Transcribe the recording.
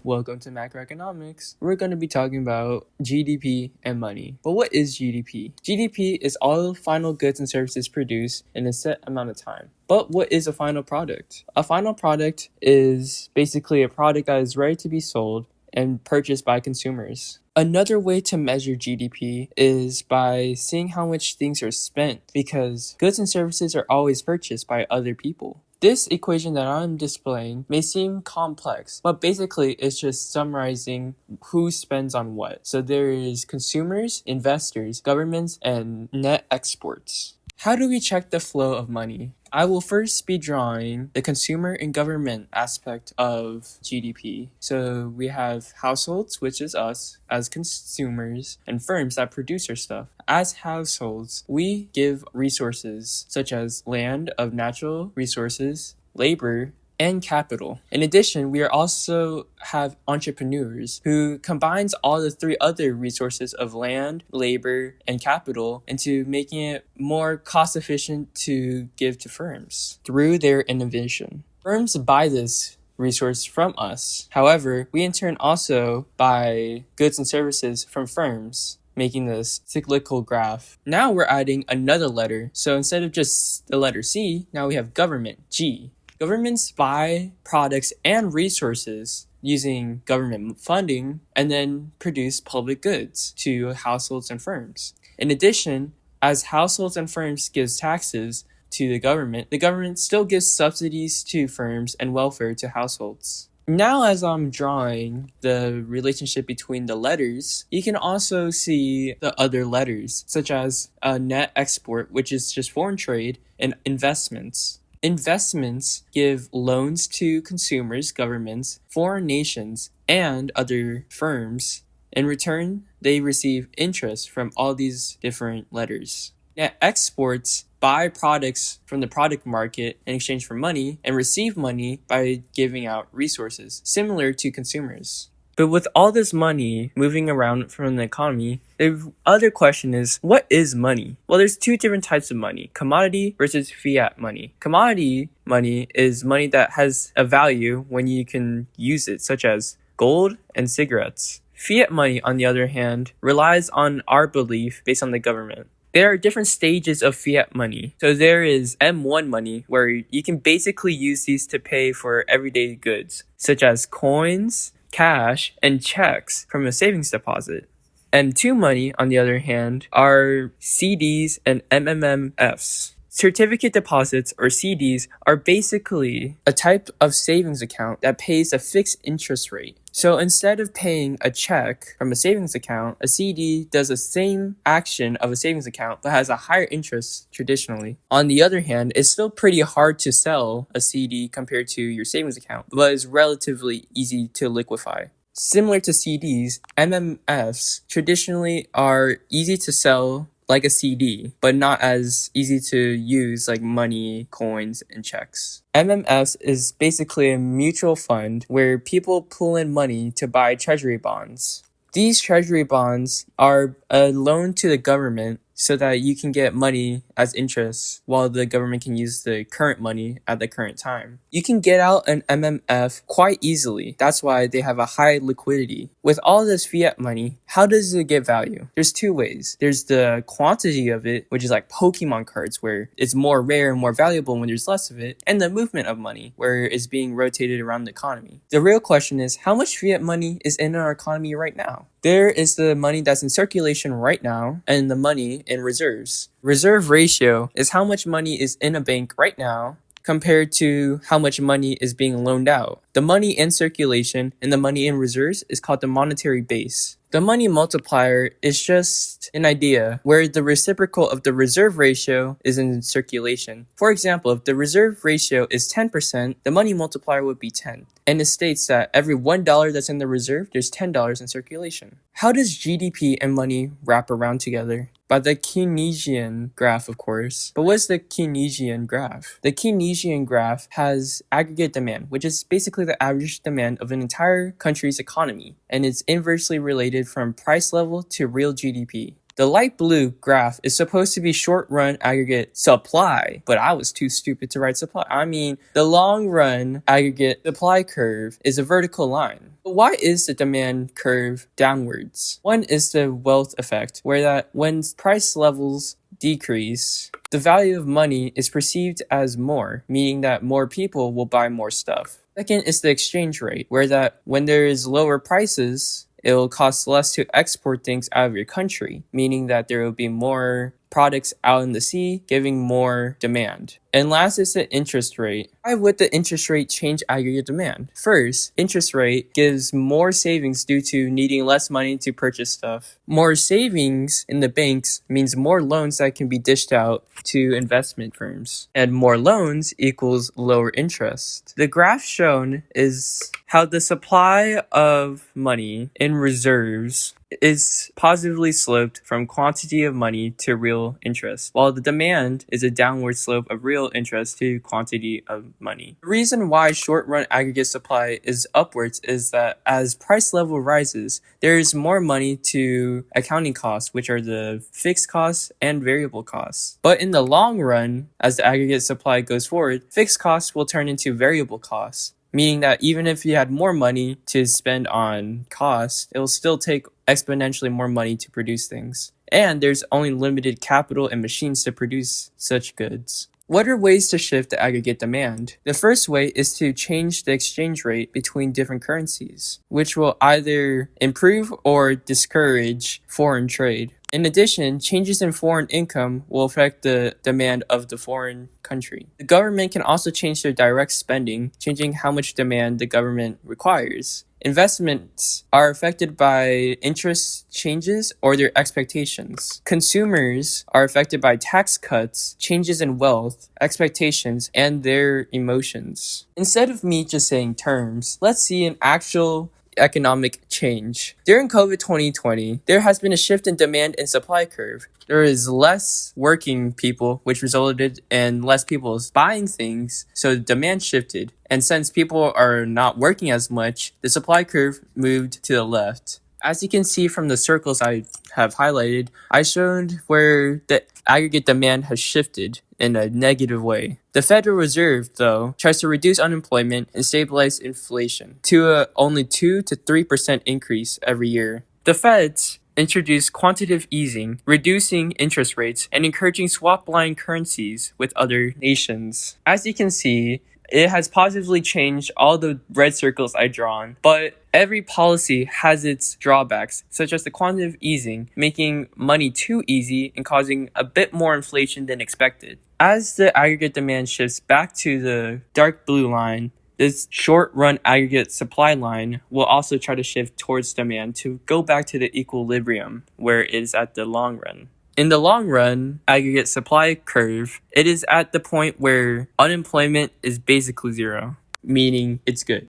Welcome to Macroeconomics. We're going to be talking about GDP and money. But what is GDP? GDP is all final goods and services produced in a set amount of time. But what is a final product? A final product is basically a product that is ready to be sold and purchased by consumers. Another way to measure GDP is by seeing how much things are spent, because goods and services are always purchased by other people. This equation that I'm displaying may seem complex, but basically it's just summarizing who spends on what. So there is consumers, investors, governments, and net exports. How do we check the flow of money? I will first be drawing the consumer and government aspect of GDP. So we have households, which is us as consumers, and firms that produce our stuff. As households, we give resources such as land of natural resources, labor, and capital. In addition, we also have entrepreneurs who combines all the three other resources of land, labor, and capital into making it more cost efficient to give to firms through their innovation. Firms buy this resource from us. However, we in turn also buy goods and services from firms, making this cyclical graph. Now we're adding another letter. So instead of just the letter C, now we have government, G. Governments buy products and resources using government funding and then produce public goods to households and firms. In addition, as households and firms give taxes to the government still gives subsidies to firms and welfare to households. Now as I'm drawing the relationship between the letters, you can also see the other letters, such as net export, which is just foreign trade, and investments. Investments give loans to consumers, governments, foreign nations, and other firms. In return, they receive interest from all these different letters. Net exports buy products from the product market in exchange for money and receive money by giving out resources, similar to consumers. But with all this money moving around from the economy, the other question is, what is money? Well, there's two different types of money, commodity versus fiat money. Commodity money is money that has a value when you can use it, such as gold and cigarettes. Fiat money, on the other hand, relies on our belief based on the government. There are different stages of fiat money. So there is M1 money, where you can basically use these to pay for everyday goods, such as coins, cash, and checks from a savings deposit. M2 money, on the other hand, are CDs and MMFs. Certificate deposits, or CDs, are basically a type of savings account that pays a fixed interest rate. So instead of paying a check from a savings account, a CD does the same action of a savings account but has a higher interest traditionally. On the other hand, it's still pretty hard to sell a CD compared to your savings account, but it's relatively easy to liquefy. Similar to CDs, MMFs traditionally are easy to sell like a CD, but not as easy to use like money, coins, and checks. MMFs is basically a mutual fund where people pull in money to buy treasury bonds. These treasury bonds are a loan to the government so that you can get money as interest while the government can use the current money at the current time. You can get out an MMF quite easily. That's why they have a high liquidity. With all this fiat money, how does it get value? There's two ways. There's the quantity of it, which is like Pokemon cards, where it's more rare and more valuable when there's less of it, and the movement of money, where it's being rotated around the economy. The real question is, how much fiat money is in our economy right now? There is the money that's in circulation right now and the money in reserves. Reserve ratio is how much money is in a bank right now compared to how much money is being loaned out. The money in circulation and the money in reserves is called the monetary base. The money multiplier is just an idea where the reciprocal of the reserve ratio is in circulation. For example, if the reserve ratio is 10%, the money multiplier would be 10. And it states that every $1 that's in the reserve, there's $10 in circulation. How does GDP and money wrap around together? By the Keynesian graph, of course. But what's the Keynesian graph? The Keynesian graph has aggregate demand, which is basically the average demand of an entire country's economy, and it's inversely related from price level to real GDP. The light blue graph is supposed to be short-run aggregate supply, but I was too stupid to write supply. I mean, the long-run aggregate supply curve is a vertical line. But why is the demand curve downwards? One is the wealth effect, where that when price levels decrease, the value of money is perceived as more, meaning that more people will buy more stuff. Second is the exchange rate, where that when there is lower prices, it will cost less to export things out of your country, meaning that there will be more products out in the sea, giving more demand. And last is the interest rate. Why would the interest rate change aggregate demand? First, interest rate gives more savings due to needing less money to purchase stuff. More savings in the banks means more loans that can be dished out to investment firms. And more loans equals lower interest. The graph shown is how the supply of money in reserves is positively sloped from quantity of money to real interest, while the demand is a downward slope of real interest to quantity of money. The reason why short-run aggregate supply is upwards is that as price level rises, there is more money to accounting costs, which are the fixed costs and variable costs. But in the long run, as the aggregate supply goes forward, fixed costs will turn into variable costs, meaning that even if you had more money to spend on costs, it will still take exponentially more money to produce things. And there's only limited capital and machines to produce such goods. What are ways to shift the aggregate demand? The first way is to change the exchange rate between different currencies, which will either improve or discourage foreign trade. In addition, changes in foreign income will affect the demand of the foreign country. The government can also change their direct spending, changing how much demand the government requires. Investments are affected by interest changes or their expectations. Consumers are affected by tax cuts, changes in wealth, expectations, and their emotions. Instead of me just saying terms, let's see an actual economic change. During COVID 2020, there has been a shift in demand and supply curve. There is less working people, which resulted in less people buying things, so the demand shifted. And since people are not working as much, the supply curve moved to the left. As you can see from the circles I have highlighted, I showed where the aggregate demand has shifted in a negative way. The Federal Reserve, though, tries to reduce unemployment and stabilize inflation to only 2 to 3% increase every year. The Feds introduced quantitative easing, reducing interest rates, and encouraging swap-blind currencies with other nations. As you can see, it has positively changed all the red circles I drawn, but every policy has its drawbacks, such as the quantitative easing, making money too easy and causing a bit more inflation than expected. As the aggregate demand shifts back to the dark blue line, this short-run aggregate supply line will also try to shift towards demand to go back to the equilibrium where it is at the long run. In the long run, aggregate supply curve, it is at the point where unemployment is basically zero, meaning it's good.